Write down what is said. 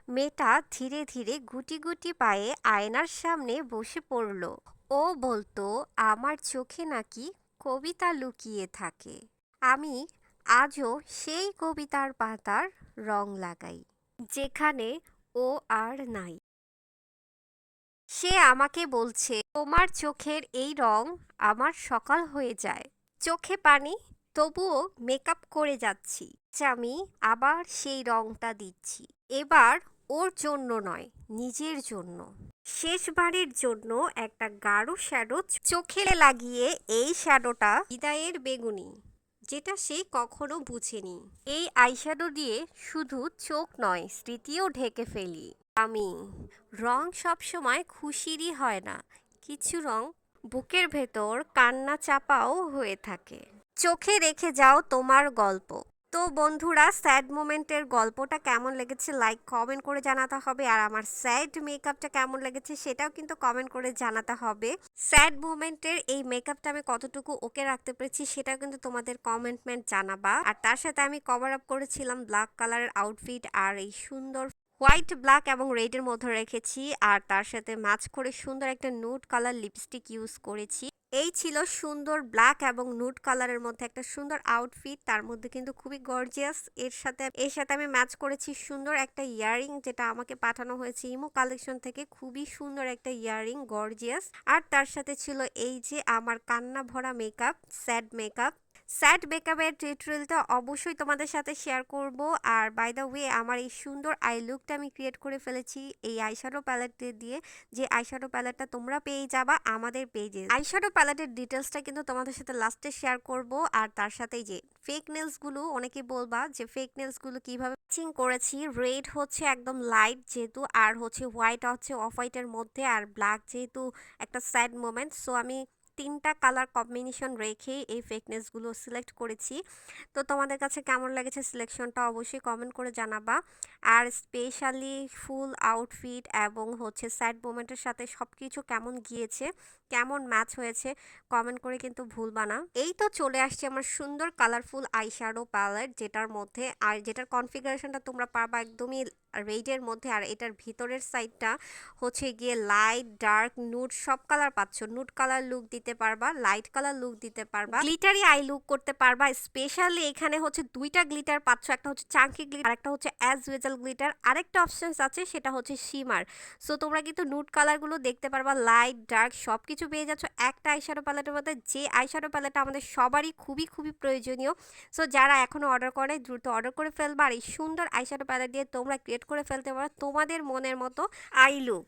মেয়েটা ধীরে ধীরে গুটি গুটি পায়ে আয়নার সামনে বসে পড়ল। ও বলতো, আমার চোখে নাকি কবিতা লুকিয়ে থাকে। আমি আজও সেই কবিতার পাতার রং লাগাই, যেখানে ও আর নাই। সে আমাকে বলছে, তোমার চোখের এই রং আমার সকাল হয়ে যায়। চোখে পানি, তবুও মেকআপ করে যাচ্ছি। আমি আবার সেই রংটা দিচ্ছি। এবার ওর জন্য নয়, নিজের জন্য। শেষবারের জন্য একটা গাঢ় শ্যাডো চোখে লাগিয়ে, এই শ্যাডোটা হৃদয়ের বেগুনি, যেটা সে কখনো বুঝেনি। এই আইশ্যাডো দিয়ে শুধু চোখ নয়, স্মৃতিও ঢেকে ফেলি আমি। রং সবসময় খুশিরই হয় না, কিছু রং বুকের ভেতর কান্না চাপাও হয়ে থাকে। চোখে রেখে যাও তোমার গল্প। তো বন্ধুরা, স্যাড মোমেন্টের গল্পটা কেমন লেগেছে লাইক কমেন্ট করে জানাতে হবে, আর আমার স্যাড মেকআপটা কেমন লেগেছে সেটাও কিন্তু কমেন্ট করে জানাতে হবে। স্যাড মোমেন্টের এই মেকআপটা আমি কতটুকু ওকে রাখতে পেরেছি সেটাও কিন্তু তোমাদের কমেন্টমেন্ট জানাবা। আর তার সাথে আমি কভার আপ করেছিলাম ব্ল্যাক কালারের আউটফিট, আর এই সুন্দর হোয়াইট, ব্ল্যাক এবং রেডের মধ্যে রেখেছি, আর তার সাথে ম্যাচ করে সুন্দর একটা নুড কালার লিপস্টিক ইউজ করেছি। এই ছিল সুন্দর ব্ল্যাক এবং নুড কালারের মধ্যে একটা সুন্দর আউটফিট, তার মধ্যে কিন্তু খুবই গর্জিয়াস। এর সাথে আমি ম্যাচ করেছি সুন্দর একটা ইয়াররিং, যেটা আমাকে পাঠানো হয়েছে ইমো কালেকশন থেকে। খুবই সুন্দর একটা ইয়াররিং, গর্জিয়াস। আর তার সাথে ছিল এই যে আমার কান্না ভরা মেকআপ, স্যাড মেকআপ। স্যাড মেকআপের টিউটোরিয়ালটা অবশ্যই তোমাদের সাথে শেয়ার করব। আর বাই দ্য ওয়ে, আমার এই সুন্দর আই লুকটা আমি ক্রিয়েট করে ফেলেছি এই আইশ্যাডো প্যালেট দিয়ে, যে আইশ্যাডো প্যালেটটা তোমরা পেয়ে যাবা আমাদের পেজে। আইশ্যাডো প্যালেটের ডিটেলসটা কিন্তু তোমাদের সাথে লাস্টে শেয়ার করব। আর তার সাথে যে ফেক নেলসগুলো, অনেকে বলবা যে ফেক নেলসগুলো কিভাবে ম্যাচিং করেছি। রেড হচ্ছে একদম লাইট যেহেতু, আর হচ্ছে হোয়াইট হচ্ছে অফ হোয়াইটের মধ্যে, আর ব্ল্যাক যেহেতু একটা স্যাড মোমেন্ট, সো আমি তিনটা কালার কম্বিনেশন রেখে এই ফেকনেসগুলো সিলেক্ট করেছি। তো তোমাদের কাছে কেমন লেগেছে সিলেকশনটা অবশ্যই কমেন্ট করে জানাবা। আর স্পেশালি ফুল আউটফিট এবং হচ্ছে স্যাড মোমেন্টের সাথে সব কিছু কেমন গিয়েছে, কেমন ম্যাচ হয়েছে, কমেন্ট করে কিন্তু ভুলবা না। এই তো চলে আসছে আমার সুন্দর কালারফুল আইশ্যাডো প্যালেট, যেটার মধ্যে আর যেটার কনফিগারেশনটা তোমরা পারবা একদমই রেডের মধ্যে। আর এটার ভিতরের সাইডটা হচ্ছে গিয়ে লাইট, ডার্ক, নুড সব কালার পাচ্ছ। নুড কালার লুক দিতে পারবা, লাইট কালার লুক দিতে পারবা, গ্লিটারি আই লুক করতে পারবা। স্পেশালি এখানে হচ্ছে দুইটা গ্লিটার পাচ্ছ, একটা হচ্ছে চাঙ্কি গ্লিটার আর একটা হচ্ছে অ্যাজ ওয়েজাল গ্লিটার। আরেকটা অপশনস আছে, সেটা হচ্ছে শিমার। সো তোমরা কিন্তু নুড কালারগুলো দেখতে পারবা, লাইট, ডার্ক সব কিছু পেয়ে যাচ্ছ একটা আইশ্যাডো প্যালেটের মধ্যে, যে আইশ্যাডো প্যালেটটা আমাদের সবারই খুবই খুবই প্রয়োজনীয়। সো যারা এখনো অর্ডার করে দ্রুত অর্ডার করে ফেলবা। আর এই সুন্দর আইশ্যাডো প্যালেট দিয়ে তোমরা ক্রিয়েট করে ফেলতে পারো তোমাদের মনের মতো আই লুক।